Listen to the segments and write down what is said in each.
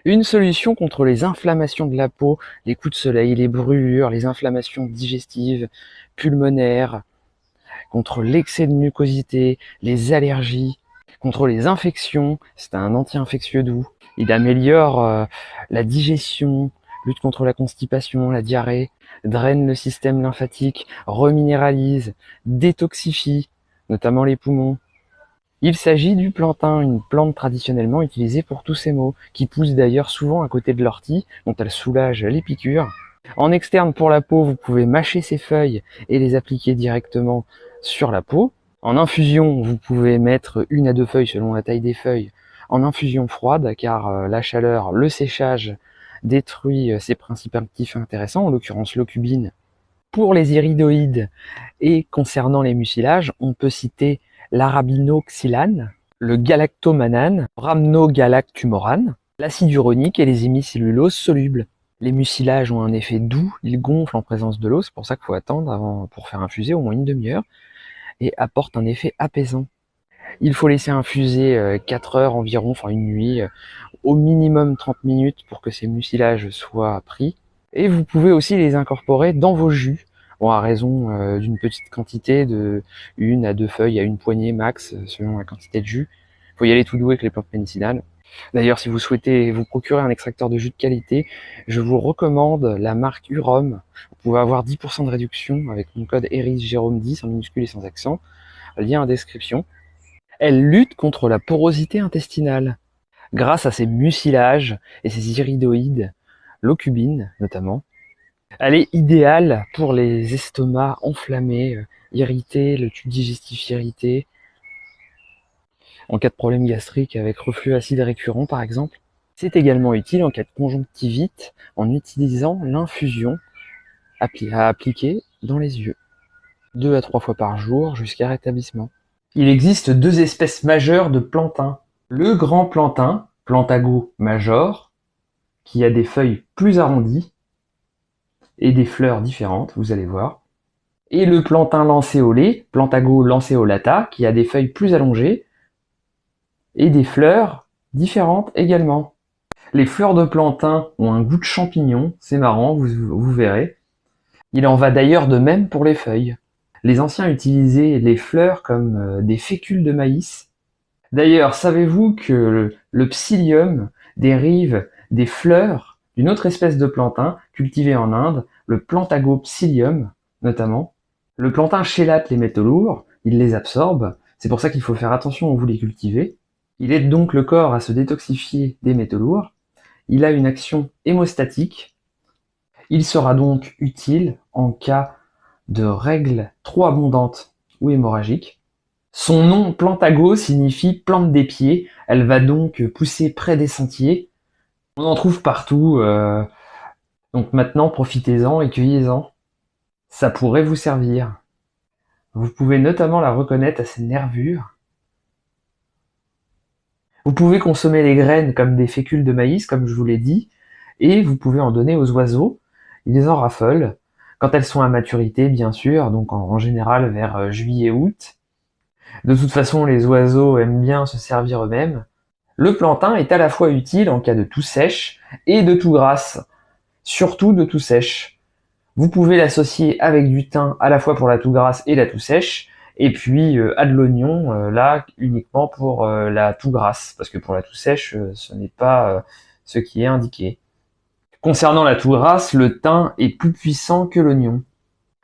Une solution contre les inflammations de la peau, les coups de soleil, les brûlures, les inflammations digestives, pulmonaires, contre l'excès de mucosité, les allergies, contre les infections. C'est un anti-infectieux doux. Il améliore la digestion, lutte contre la constipation, la diarrhée, draine le système lymphatique, reminéralise, détoxifie, notamment les poumons. Il s'agit du plantain, une plante traditionnellement utilisée pour tous ces maux, qui pousse d'ailleurs souvent à côté de l'ortie, dont elle soulage les piqûres. En externe pour la peau, vous pouvez mâcher ses feuilles et les appliquer directement sur la peau. En infusion, vous pouvez mettre 1 à 2 feuilles selon la taille des feuilles en infusion froide, car la chaleur, le séchage détruit ses principes actifs intéressants, en l'occurrence l'ocubine. Pour les iridoïdes et concernant les mucilages, on peut citer l'arabinoxylane, le galactomanane, rhamnogalactumorane, l'acide uronique et les hémicelluloses solubles. Les mucilages ont un effet doux, ils gonflent en présence de l'eau, c'est pour ça qu'il faut attendre pour faire infuser au moins une demi-heure, et apportent un effet apaisant. Il faut laisser infuser 4 heures environ, enfin une nuit, au minimum 30 minutes pour que ces mucilages soient pris. Et vous pouvez aussi les incorporer dans vos jus, bon, à raison d'une petite quantité de 1 à 2 feuilles à une poignée max, selon la quantité de jus. Il faut y aller tout doux avec les plantes médicinales. D'ailleurs, si vous souhaitez vous procurer un extracteur de jus de qualité, je vous recommande la marque Urom. Vous pouvez avoir 10% de réduction avec mon code ERISJérôme10 en minuscule et sans accent, lien en description. Elle lutte contre la porosité intestinale grâce à ses mucilages et ses iridoïdes, l'ocubine notamment. Elle est idéale pour les estomacs enflammés, irrités, le tube digestif irrité, en cas de problème gastrique avec reflux acide récurrent par exemple. C'est également utile en cas de conjonctivite en utilisant l'infusion à appliquer dans les yeux, 2 à 3 fois par jour jusqu'à rétablissement. Il existe 2 espèces majeures de plantain. Le grand plantain, Plantago major, qui a des feuilles plus arrondies et des fleurs différentes, vous allez voir. Et le plantain lancéolé, Plantago lanceolata, qui a des feuilles plus allongées et des fleurs différentes également. Les fleurs de plantain ont un goût de champignon, c'est marrant, vous verrez. Il en va d'ailleurs de même pour les feuilles. Les anciens utilisaient les fleurs comme des fécules de maïs. D'ailleurs, savez-vous que le psyllium dérive des fleurs d'une autre espèce de plantain cultivée en Inde, le Plantago psyllium notamment. Le plantain chélate les métaux lourds, il les absorbe, c'est pour ça qu'il faut faire attention où vous les cultivez. Il aide donc le corps à se détoxifier des métaux lourds. Il a une action hémostatique. Il sera donc utile en cas de règles trop abondantes ou hémorragiques. Son nom Plantago signifie plante des pieds. Elle va donc pousser près des sentiers. On en trouve partout. Donc maintenant, profitez-en et cueillez-en. Ça pourrait vous servir. Vous pouvez notamment la reconnaître à ses nervures. Vous pouvez consommer les graines comme des fécules de maïs, comme je vous l'ai dit, et vous pouvez en donner aux oiseaux. Ils en raffolent, quand elles sont à maturité, bien sûr, donc en général vers juillet-août. De toute façon, les oiseaux aiment bien se servir eux-mêmes. Le plantain est à la fois utile en cas de toux sèche et de toux grasse, surtout de toux sèche. Vous pouvez l'associer avec du thym à la fois pour la toux grasse et la toux sèche, et puis à de l'oignon, là uniquement pour la toux grasse, parce que pour la toux sèche, ce n'est pas ce qui est indiqué. Concernant la toux grasse, le thym est plus puissant que l'oignon.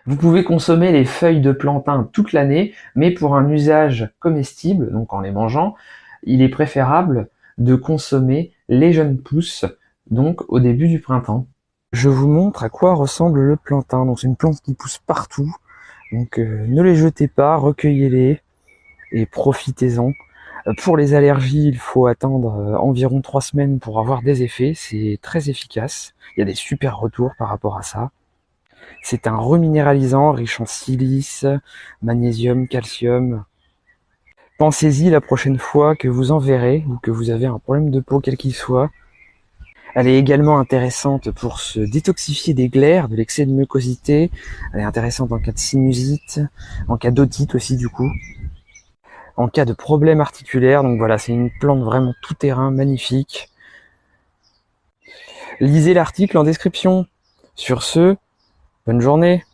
Vous pouvez consommer les feuilles de plantain toute l'année, mais pour un usage comestible, donc en les mangeant, il est préférable de consommer les jeunes pousses, donc au début du printemps. Je vous montre à quoi ressemble le plantain. Donc c'est une plante qui pousse partout. Donc ne les jetez pas, recueillez-les et profitez-en. Pour les allergies, il faut attendre environ 3 semaines pour avoir des effets. C'est très efficace. Il y a des super retours par rapport à ça. C'est un reminéralisant riche en silice, magnésium, calcium. Pensez-y la prochaine fois que vous en verrez ou que vous avez un problème de peau quel qu'il soit. Elle est également intéressante pour se détoxifier des glaires, de l'excès de mucosité. Elle est intéressante en cas de sinusite, en cas d'otite aussi du coup. En cas de problème articulaire, donc voilà, c'est une plante vraiment tout terrain, magnifique. Lisez l'article en description. Sur ce, bonne journée.